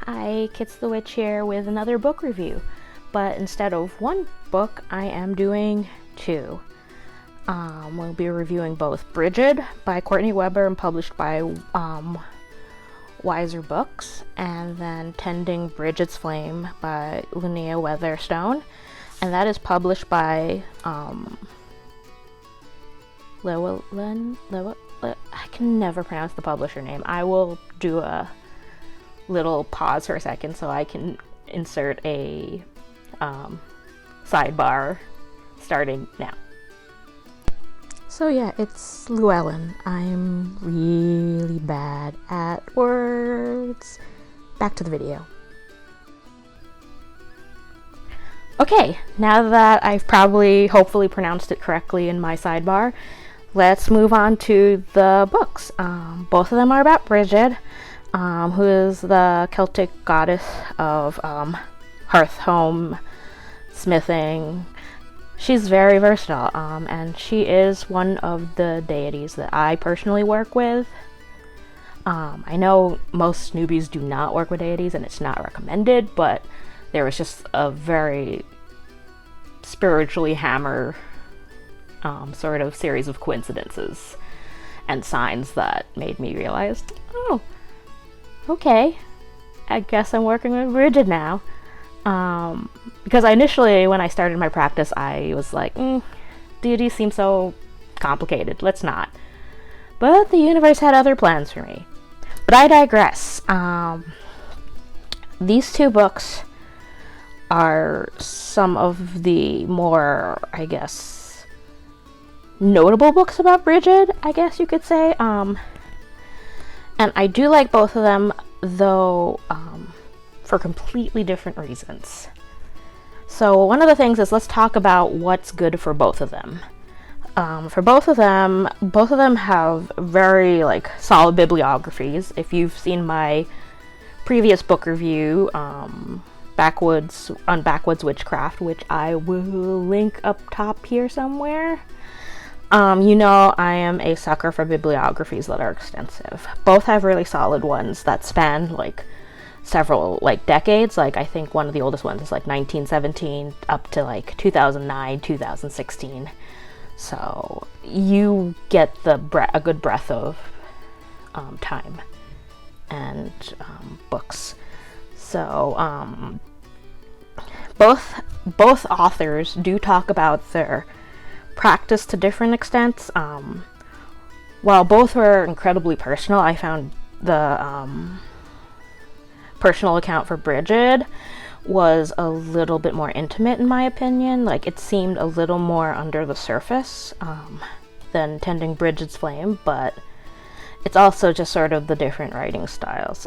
Hi, Kit's the Witch here with another book review, but instead of one book, I am doing two. We'll be reviewing both Brigid by Courtney Weber and published by Weiser Books, and then Tending Brigid's Flame by Lunaea Weatherstone, and that is published by Llewellyn. I can never pronounce the publisher name. I will do a little pause for a second so I can insert a sidebar starting now. So yeah, it's Llewellyn. I'm really bad at words. Back to the video. Okay, now that I've hopefully pronounced it correctly in my sidebar, let's move on to the books. Both of them are about Brigid, who is the Celtic goddess of hearth, home, smithing. She's very versatile, and she is one of the deities that I personally work with. I know most newbies do not work with deities, and it's not recommended, but there was just a very spiritually hammer sort of series of coincidences and signs that made me realize, oh, okay, I guess I'm working with Brigid now. Because initially, when I started my practice, I was like, deities seem so complicated, let's not. But the universe had other plans for me. But I digress. These two books are some of the more, I guess, notable books about Brigid, I guess you could say. And I do like both of them, though, for completely different reasons. So one of the things is, let's talk about what's good for both of them. For both of them have very solid bibliographies. If you've seen my previous book review, Backwoods Witchcraft, which I will link up top here somewhere, you know I am a sucker for bibliographies that are extensive. Both have really solid ones that span several decades. I think one of the oldest ones is 1917 up to 2009, 2016. So you get a good breadth of time and books. So both authors do talk about their practice to different extents. While both were incredibly personal, I found the personal account for Brigid was a little bit more intimate, in my opinion. It seemed a little more under the surface than Tending Brigid's Flame, but it's also just sort of the different writing styles.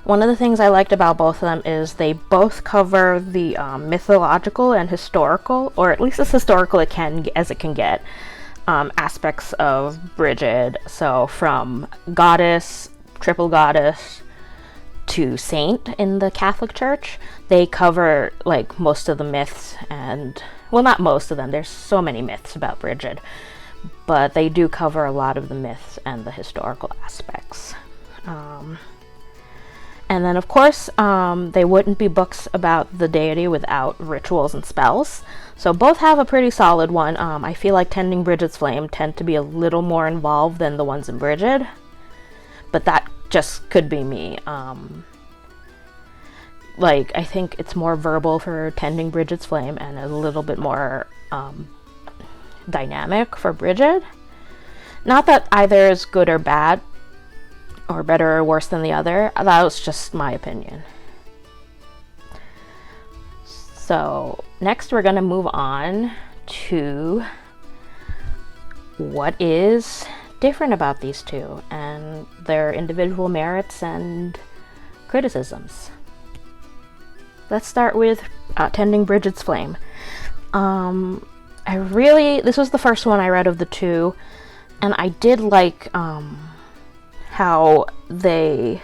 One of the things I liked about both of them is they both cover the mythological and historical, or at least as historical as it can get, aspects of Brigid. So from goddess, triple goddess, to saint in the Catholic Church, they cover most of the myths, and well, not most of them, there's so many myths about Brigid, but they do cover a lot of the myths and the historical aspects. And then of course, they wouldn't be books about the deity without rituals and spells, so both have a pretty solid one. I feel like Tending Brigid's Flame tend to be a little more involved than the ones in Brigid, but that just could be me. I think it's more verbal for Tending Brigid's Flame and a little bit more dynamic for Brigid. Not that either is good or bad, or better or worse than the other. That was just my opinion. So next we're going to move on to what is different about these two and their individual merits and criticisms. Let's start with Tending Brigid's Flame. This was the first one I read of the two, and I did like how the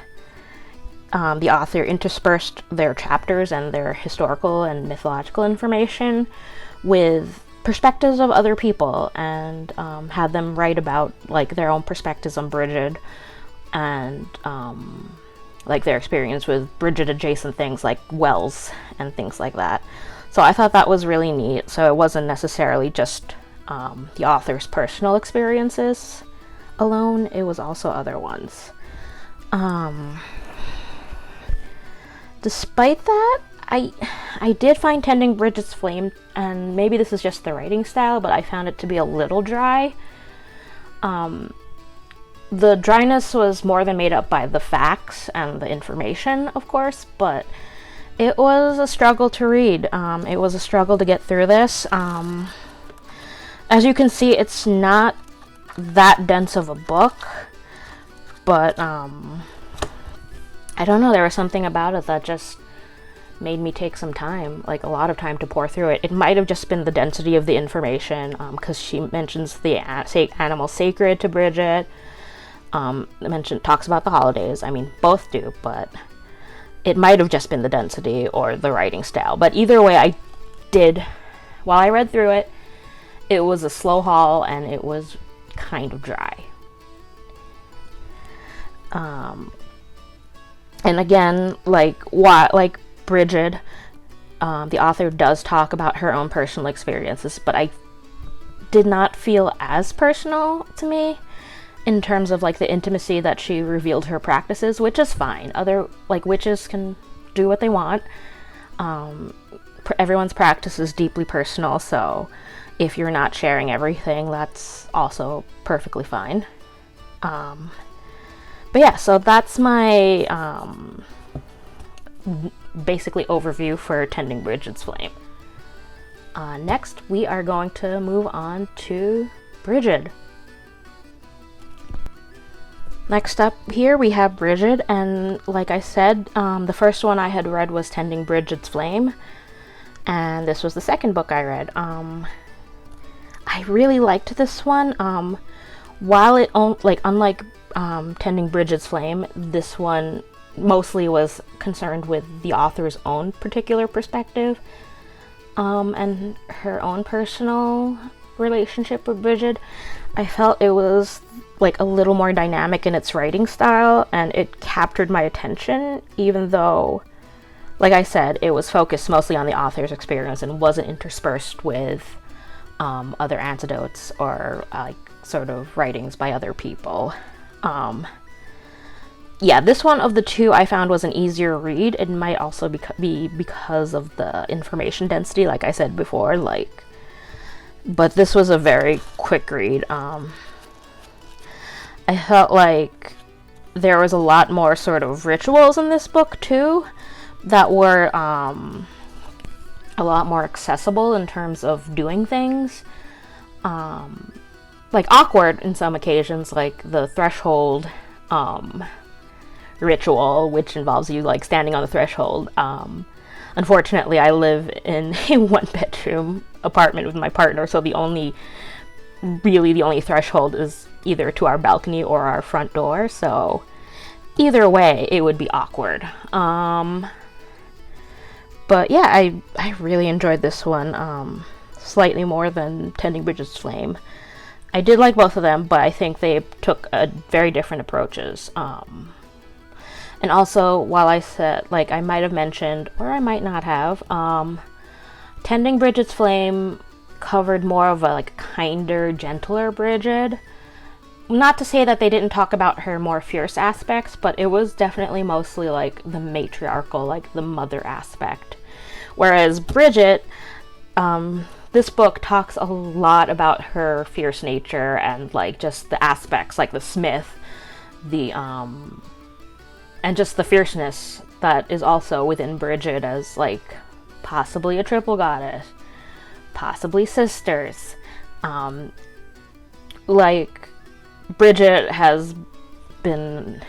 author interspersed their chapters and their historical and mythological information with perspectives of other people, and had them write about their own perspectives on Brigid, and like their experience with Brigid adjacent things like wells and things like that. So I thought that was really neat. So it wasn't necessarily just the author's personal experiences alone, it was also other ones. Despite that, I did find Tending Brigid's Flame, and maybe this is just the writing style, but I found it to be a little dry. The dryness was more than made up by the facts and the information, of course, but it was a struggle to read. It was a struggle to get through this. As you can see, it's not that dense of a book, but I don't know, there was something about it that just made me take some time, like a lot of time, to pour through it. It might have just been the density of the information, because she mentions the animal sacred to Brigid, talks about the holidays. I mean, both do, but it might have just been the density or the writing style. But either way, while I read through it, it was a slow haul and it was kind of dry. And again, like Brigid, the author does talk about her own personal experiences, but I did not feel as personal to me in terms of like the intimacy that she revealed her practices, which is fine. Other witches can do what they want. Everyone's practice is deeply personal, so if you're not sharing everything, that's also perfectly fine. But yeah, so that's my basically overview for Tending Brigid's Flame. Next, we are going to move on to Brigid. Next up here we have Brigid, and like I said, the first one I had read was Tending Brigid's Flame, and this was the second book I read. I really liked this one. While it unlike Tending Brigid's Flame, this one mostly was concerned with the author's own particular perspective, and her own personal relationship with Brigid. I felt it was like a little more dynamic in its writing style, and it captured my attention, even though, like I said, it was focused mostly on the author's experience and wasn't interspersed with other anecdotes or sort of writings by other people. Yeah, this one of the two I found was an easier read. It might also be because of the information density, like I said before, but this was a very quick read. I felt like there was a lot more sort of rituals in this book too that were a lot more accessible in terms of doing things. Awkward in some occasions, like the threshold ritual, which involves you standing on the threshold. Unfortunately, I live in a one-bedroom apartment with my partner, so the only threshold is either to our balcony or our front door, so either way it would be awkward. But yeah, I really enjoyed this one, slightly more than Tending Brigid's Flame. I did like both of them, but I think they took very different approaches. And also, while I said, I might have mentioned, or I might not have, Tending Brigid's Flame covered more of a kinder, gentler Brigid. Not to say that they didn't talk about her more fierce aspects, but it was definitely mostly the matriarchal, the mother aspect. Whereas Brigid, this book talks a lot about her fierce nature and just the aspects, the smith, and just the fierceness that is also within Brigid as possibly a triple goddess, possibly sisters. Brigid has been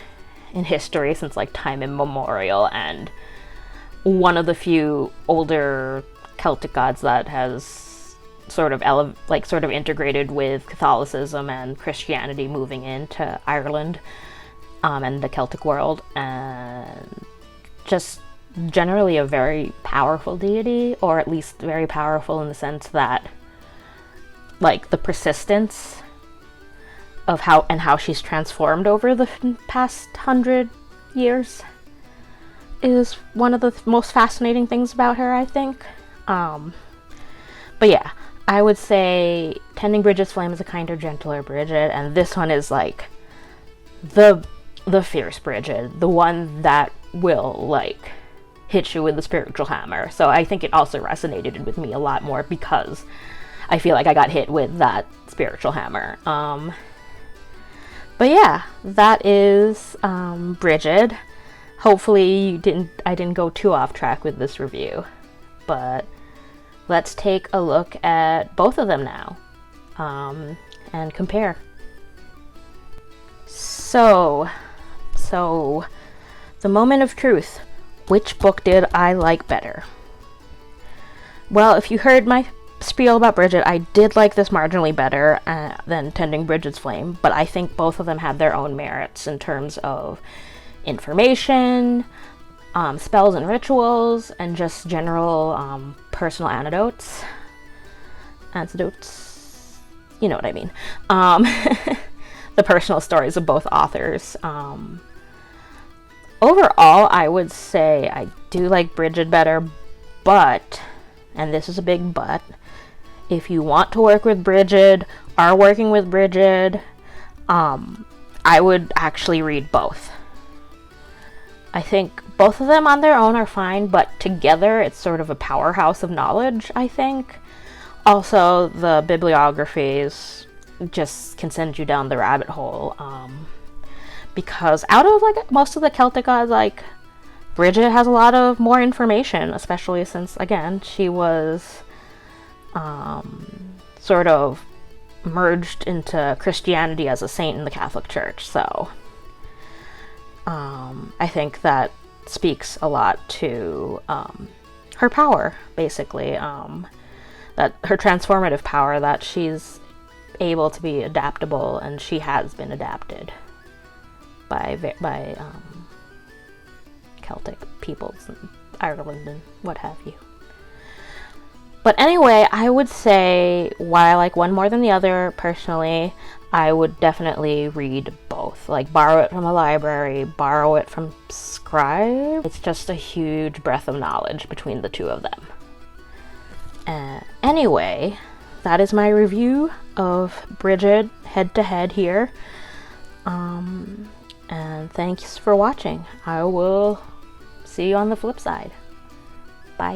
in history since time immemorial, and one of the few older Celtic gods that has sort of integrated with Catholicism and Christianity moving into Ireland and the Celtic world, and just generally a very powerful deity, or at least very powerful in the sense that the persistence of how she's transformed over the past 100 years is one of the most fascinating things about her, I think. But yeah, I would say Tending Brigid's Flame is a kinder, gentler Brigid, and this one is like the fierce Brigid, the one that will like hit you with the spiritual hammer. So I think it also resonated with me a lot more because I feel like I got hit with that spiritual hammer. But yeah, that is Brigid. Hopefully I didn't go too off track with this review, but let's take a look at both of them now and compare. So the moment of truth. Which book did I like better? Well, if you heard my spiel about Brigid, I did like this marginally better than Tending Brigid's Flame, but I think both of them had their own merits in terms of information, spells and rituals, and just general personal anecdotes. You know what I mean. The personal stories of both authors. Overall, I would say I do like Brigid better, but, and this is a big but, if you want to work with Brigid, are working with Brigid, I would actually read both. I think both of them on their own are fine, but together it's sort of a powerhouse of knowledge, I think. Also, the bibliographies just can send you down the rabbit hole, because out of like most of the Celtic gods, like Brigid has a lot of more information, especially since, again, she was sort of merged into Christianity as a saint in the Catholic Church. So I think that speaks a lot to her power, basically, that her transformative power, that she's able to be adaptable, and she has been adapted by Celtic peoples in Ireland and what have you. But anyway, I would say, while I like one more than the other, personally, I would definitely read both. Like, borrow it from a library, borrow it from Scribe. It's just a huge breadth of knowledge between the two of them. Anyway, that is my review of Brigid head-to-head here. And thanks for watching. I will see you on the flip side. Bye.